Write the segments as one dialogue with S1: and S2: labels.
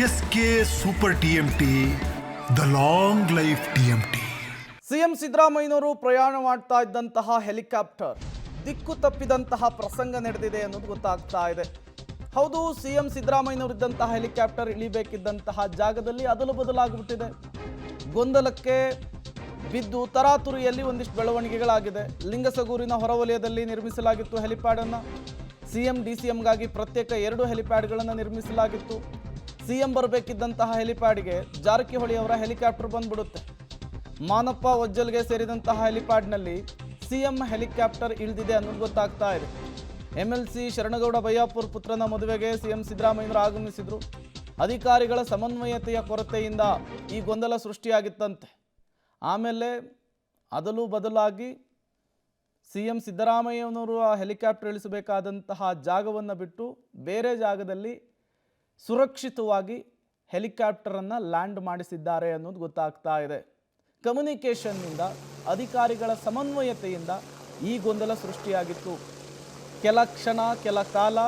S1: S K super TMT, the long life TMT.
S2: CM ಸಿದ್ದರಾಮಯ್ಯನವರು ಪ್ರಯಾಣ ಮಾಡ್ತಾ ಇದ್ದಂತಹ ಹೆಲಿಕಾಪ್ಟರ್ ದಿಕ್ಕು ತಪ್ಪಿದಂತಹ ಪ್ರಸಂಗ ನಡೆದಿದೆ ಅನ್ನೋದು ಗೊತ್ತಾಗ್ತಾ ಇದೆ. ಹೌದು, ಸಿಎಂ ಸಿದ್ದರಾಮಯ್ಯನವರು ಇದ್ದಂತಹ ಹೆಲಿಕಾಪ್ಟರ್ ಇಳಿಬೇಕಿದ್ದಂತಹ ಜಾಗದಲ್ಲಿ ಅದಲು ಬದಲಾಗ್ಬಿಟ್ಟಿದೆ. ಗೊಂದಲಕ್ಕೆ ಬಿದ್ದು ತರಾತುರಿಯಲ್ಲಿ ಒಂದಿಷ್ಟು ಬೆಳವಣಿಗೆಗಳಾಗಿದೆ. ಲಿಂಗಸಗೂರಿನ ಹೊರವಲಯದಲ್ಲಿ ನಿರ್ಮಿಸಲಾಗಿತ್ತು ಹೆಲಿಪ್ಯಾಡ್ ಅನ್ನು. ಸಿಎಂ ಡಿಸಿಎಂಗಾಗಿ ಪ್ರತ್ಯೇಕ 2 ಹೆಲಿಪ್ಯಾಡ್ಗಳನ್ನು ನಿರ್ಮಿಸಲಾಗಿತ್ತು. ಸಿಎಂ ಬರಬೇಕಿದ್ದಂತಹ ಹೆಲಿಪ್ಯಾಡ್ಗೆ ಜಾರಕಿಹೊಳಿ ಅವರ ಹೆಲಿಕಾಪ್ಟರ್ ಬಂದ್ಬಿಡುತ್ತೆ. ಮಾನಪ್ಪ ಒಜ್ಜಲ್ಗೆ ಸೇರಿದಂತಹ ಹೆಲಿಪ್ಯಾಡ್ನಲ್ಲಿ ಸಿಎಂ ಹೆಲಿಕಾಪ್ಟರ್ ಇಳಿದಿದೆ ಅನ್ನೋದು ಗೊತ್ತಾಗ್ತಾ ಇದೆ. MLC ಶರಣಗೌಡ ಬಯ್ಯಾಪುರ್ ಪುತ್ರನ ಮದುವೆಗೆ ಸಿಎಂ ಸಿದ್ದರಾಮಯ್ಯನವರು ಆಗಮಿಸಿದ್ರು. ಅಧಿಕಾರಿಗಳ ಸಮನ್ವಯತೆಯ ಕೊರತೆಯಿಂದ ಈ ಗೊಂದಲ ಸೃಷ್ಟಿಯಾಗಿತ್ತಂತೆ. ಆಮೇಲೆ ಅದಲು ಬದಲಾಗಿ ಸಿಎಂ ಸಿದ್ದರಾಮಯ್ಯನವರು ಆ ಹೆಲಿಕಾಪ್ಟರ್ ಇಳಿಸಬೇಕಾದಂತಹ ಜಾಗವನ್ನು ಬಿಟ್ಟು ಬೇರೆ ಜಾಗದಲ್ಲಿ ಸುರಕ್ಷಿತವಾಗಿ ಹೆಲಿಕಾಪ್ಟರನ್ನು ಲ್ಯಾಂಡ್ ಮಾಡಿಸಿದ್ದಾರೆ ಅನ್ನೋದು ಗೊತ್ತಾಗ್ತಾ ಇದೆ. ಕಮ್ಯುನಿಕೇಷನ್ನಿಂದ, ಅಧಿಕಾರಿಗಳ ಸಮನ್ವಯತೆಯಿಂದ ಈ ಗೊಂದಲ ಸೃಷ್ಟಿಯಾಗಿತ್ತು. ಕೆಲ ಕ್ಷಣ, ಕೆಲ ಕಾಲ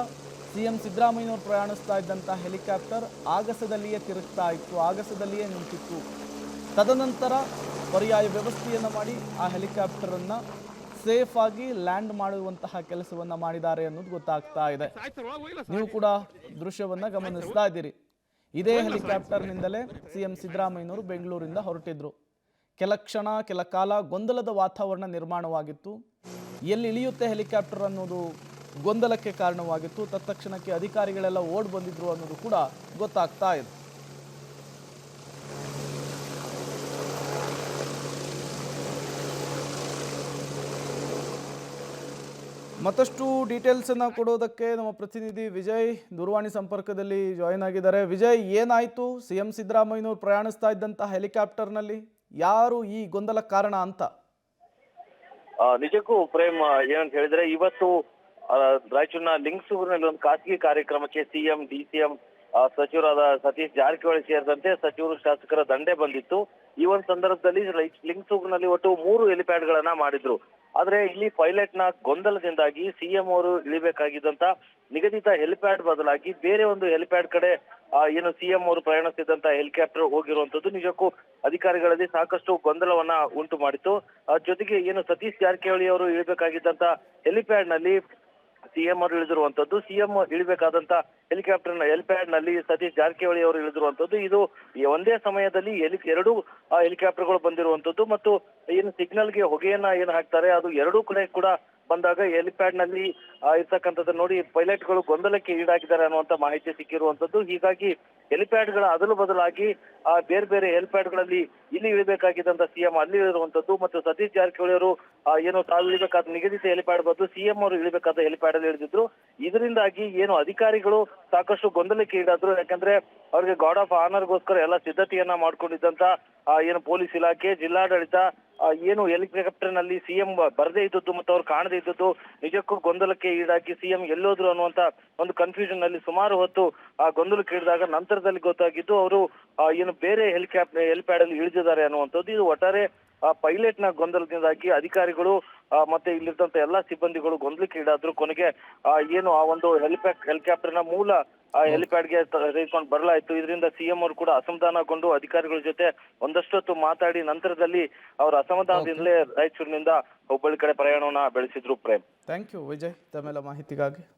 S2: ಸಿಎಂ ಸಿದ್ದರಾಮಯ್ಯನವರು ಪ್ರಯಾಣಿಸ್ತಾ ಇದ್ದಂಥ ಹೆಲಿಕಾಪ್ಟರ್ ಆಗಸದಲ್ಲಿಯೇ ತಿರುಗ್ತಾ ಇತ್ತು, ಆಗಸದಲ್ಲಿಯೇ ನಿಂತಿತ್ತು. ತದನಂತರ ಪರ್ಯಾಯ ವ್ಯವಸ್ಥೆಯನ್ನು ಮಾಡಿ ಆ ಹೆಲಿಕಾಪ್ಟರನ್ನು ಸೇಫ್ ಆಗಿ ಲ್ಯಾಂಡ್ ಮಾಡುವಂತಹ ಕೆಲಸವನ್ನು ಮಾಡಿದ್ದಾರೆ ಅನ್ನೋದು ಗೊತ್ತಾಗ್ತಾ ಇದೆ. ನೀವು ಕೂಡ ದೃಶ್ಯವನ್ನು ಗಮನಿಸ್ತಾ ಇದ್ದೀರಿ. ಇದೇ ಹೆಲಿಕಾಪ್ಟರ್ನಿಂದಲೇ ಸಿಎಂ ಸಿದ್ದರಾಮಯ್ಯನವರು ಬೆಂಗಳೂರಿಂದ ಹೊರಟಿದ್ರು. ಕೆಲ ಕ್ಷಣ, ಕೆಲ ಕಾಲ ಗೊಂದಲದ ವಾತಾವರಣ ನಿರ್ಮಾಣವಾಗಿತ್ತು. ಎಲ್ಲಿ ಇಳಿಯುತ್ತೆ ಹೆಲಿಕಾಪ್ಟರ್ ಅನ್ನೋದು ಗೊಂದಲಕ್ಕೆ ಕಾರಣವಾಗಿತ್ತು. ತತ್ಕ್ಷಣಕ್ಕೆ ಅಧಿಕಾರಿಗಳೆಲ್ಲ ಓಡ್ ಬಂದಿದ್ರು ಅನ್ನೋದು ಕೂಡ ಗೊತ್ತಾಗ್ತಾ ಇದೆ. ಮತ್ತಷ್ಟು ಡೀಟೇಲ್ಸನ್ನು ಕೊಡೋದಕ್ಕೆ ನಮ್ಮ ಪ್ರತಿನಿಧಿ ವಿಜಯ್ ದೂರವಾಣಿ ಸಂಪರ್ಕದಲ್ಲಿ ಜಾಯಿನ್ ಆಗಿದ್ದಾರೆ. ವಿಜಯ್, ಏನಾಯಿತು? ಸಿಎಂ ಸಿದ್ದರಾಮಯ್ಯನವರು ಪ್ರಯಾಣಿಸ್ತಾ ಇದ್ದಂತಹ ಹೆಲಿಕಾಪ್ಟರ್ನಲ್ಲಿ ಯಾರು ಈ ಗೊಂದಲ ಕಾರಣ ಅಂತ?
S3: ನಿಜಕ್ಕೂ ಪ್ರೇಮ್, ಏನಂತ ಹೇಳಿದ್ರೆ, ಇವತ್ತು ರಾಯಚೂರಿನ ಲಿಂಗಸೂರಿನಲ್ಲಿ ಒಂದು ಖಾಸಗಿ ಕಾರ್ಯಕ್ರಮಕ್ಕೆ ಸಿಎಂ ಡಿಸಿಎಂ ಸಚಿವರಾದ ಸತೀಶ್ ಜಾರಕಿಹೊಳಿ ಸೇರಿದಂತೆ ಸಚಿವರು ಶಾಸಕರ ದಂಡೆ ಬಂದಿತ್ತು. ಈ ಒಂದು ಸಂದರ್ಭದಲ್ಲಿ ಲಿಂಗಸೂರಿನಲ್ಲಿ ಒಟ್ಟು 3 ಹೆಲಿಪ್ಯಾಡ್ ಗಳನ್ನ ಮಾಡಿದ್ರು. ಆದ್ರೆ ಇಲ್ಲಿ ಪೈಲಟ್ ನ ಗೊಂದಲದಿಂದಾಗಿ ಸಿಎಂ ಅವರು ಇಳಿಬೇಕಾಗಿದ್ದಂತ ನಿಗದಿತ ಹೆಲಿಪ್ಯಾಡ್ ಬದಲಾಗಿ ಬೇರೆ ಒಂದು ಹೆಲಿಪ್ಯಾಡ್ ಕಡೆ ಏನು ಸಿಎಂ ಅವರು ಪ್ರಯಾಣಿಸ್ತಿದ್ದಂತ ಹೆಲಿಕಾಪ್ಟರ್ ಹೋಗಿರುವಂತದ್ದು ನಿಜಕ್ಕೂ ಅಧಿಕಾರಿಗಳಲ್ಲಿ ಸಾಕಷ್ಟು ಗೊಂದಲವನ್ನ ಉಂಟು ಮಾಡಿತ್ತು. ಜೊತೆಗೆ ಏನು ಸತೀಶ್ ಜಾರಕಿಹೊಳಿ ಅವರು ಇಳಿಬೇಕಾಗಿದ್ದಂತ ಹೆಲಿಪ್ಯಾಡ್ ನಲ್ಲಿ ಸಿಎಂ ಅವರು ಇಳಿದಿರುವಂತದ್ದು, ಸಿಎಂ ಇಳಿಬೇಕಾದಂತ ಹೆಲಿಪ್ಯಾಡ್ ನಲ್ಲಿ ಸತೀಶ್ ಜಾರಕಿಹೊಳಿ ಅವರು ಇಳಿದಿರುವಂತದ್ದು. ಇದು ಒಂದೇ ಸಮಯದಲ್ಲಿ 2 ಹೆಲಿಕಾಪ್ಟರ್ಗಳು ಬಂದಿರುವಂತದ್ದು ಮತ್ತು ಏನು ಸಿಗ್ನಲ್ಗೆ ಹೊಗೆಯನ್ನ ಏನು ಹಾಕ್ತಾರೆ ಅದು 2 ಕಡೆ ಕೂಡ ಬಂದಾಗ ಹೆಲಿಪ್ಯಾಡ್ ನಲ್ಲಿ ಇರ್ತಕ್ಕಂಥದ್ದು ನೋಡಿ ಪೈಲಟ್ಗಳು ಗೊಂದಲಕ್ಕೆ ಈಡಾಗಿದ್ದಾರೆ ಅನ್ನುವಂತ ಮಾಹಿತಿ ಸಿಕ್ಕಿರುವಂತದ್ದು. ಹೀಗಾಗಿ ಹೆಲಿಪ್ಯಾಡ್ ಗಳ ಅದಲು ಬದಲಾಗಿ ಬೇರೆ ಬೇರೆ ಹೆಲಿಪ್ಯಾಡ್ ಗಳಲ್ಲಿ ಇಲ್ಲಿ ಇಳಿಬೇಕಾಗಿದ್ದಂತ ಸಿಎಂ ಅಲ್ಲಿ ಇಳಿರುವಂತದ್ದು ಮತ್ತು ಸತೀಶ್ ಜಾರಕಿಹೊಳಿ ಅವರು ಏನು ತಾವು ಇಳಿಬೇಕಾದ ನಿಗದಿತ ಹೆಲಿಪ್ಯಾಡ್ ಬದಲು ಸಿಎಂ ಅವರು ಇಳಿಬೇಕಾದ ಹೆಲಿಪ್ಯಾಡ್ ಅಲ್ಲಿ ಇಳಿದಿದ್ರು. ಇದರಿಂದಾಗಿ ಏನು ಅಧಿಕಾರಿಗಳು ಸಾಕಷ್ಟು ಗೊಂದಲಕ್ಕೆ ಈಡಾದ್ರು. ಯಾಕಂದ್ರೆ ಅವ್ರಿಗೆ ಗಾರ್ಡ್ ಆಫ್ ಆನರ್ಗೋಸ್ಕರ ಎಲ್ಲ ಸಿದ್ಧತೆಯನ್ನ ಮಾಡ್ಕೊಂಡಿದ್ದಂತ ಏನು ಪೊಲೀಸ್ ಇಲಾಖೆ, ಜಿಲ್ಲಾಡಳಿತ ಏನು ಹೆಲಿಕಾಪ್ಟರ್ ನಲ್ಲಿ ಸಿಎಂ ಬರದೇ ಇದ್ದದ್ದು ಮತ್ತು ಅವ್ರು ಕಾಣದೇ ಇದ್ದದ್ದು ನಿಜಕ್ಕೂ ಗೊಂದಲಕ್ಕೆ ಈಡಾಗಿ ಸಿಎಂ ಎಲ್ಲೋದ್ರು ಅನ್ನುವಂತ ಒಂದು ಕನ್ಫ್ಯೂಷನ್ ನಲ್ಲಿ ಸುಮಾರು ಹೊತ್ತು ಆ ಗೊಂದಲಕ್ಕೆ ಈಡಿದಾಗ ನಂತರದಲ್ಲಿ ಗೊತ್ತಾಗಿದ್ದು ಅವರು ಏನು ಬೇರೆ ಹೆಲಿಪ್ಯಾಡ್ ಅಲ್ಲಿ ಇಳಿದಿದ್ದಾರೆ ಅನ್ನುವಂಥದ್ದು. ಇದು ಒಟ್ಟಾರೆ ಪೈಲಟ್ ನ ಗೊಂದಲದಿಂದಾಗಿ ಅಧಿಕಾರಿಗಳು ಮತ್ತೆ ಇಲ್ಲಿರ್ತಂತ ಎಲ್ಲಾ ಸಿಬ್ಬಂದಿಗಳು ಗೊಂದಲಕ್ಕೆ ಈಡಾದ್ರು. ಕೊನೆಗೆ ಏನು ಆ ಒಂದು ಹೆಲಿಕಾಪ್ಟರ್ ನ ಮೂಲ ಹೆಲಿಪ್ಯಾಡ್ಗೆ ತೆಗೆದುಕೊಂಡು ಬರಲಾಯಿತು. ಇದರಿಂದ ಸಿಎಂ ಅವರು ಕೂಡ ಅಸಮಾಧಾನಗೊಂಡು ಅಧಿಕಾರಿಗಳ ಜೊತೆ ಒಂದಷ್ಟು ಹೊತ್ತು ಮಾತಾಡಿ ನಂತರದಲ್ಲಿ ಅವರ ಅಸಮಾಧಾನದಿಂದಲೇ ರಾಯಚೂರಿನಿಂದ ಹುಬ್ಬಳ್ಳಿ ಕಡೆ ಪ್ರಯಾಣವನ್ನ ಬೆಳೆಸಿದ್ರು. ಪ್ರೇಮ್,
S2: ಥ್ಯಾಂಕ್ ಯು ವಿಜಯ್ ತಮ್ಮೆಲ್ಲ ಮಾಹಿತಿಗಾಗಿ.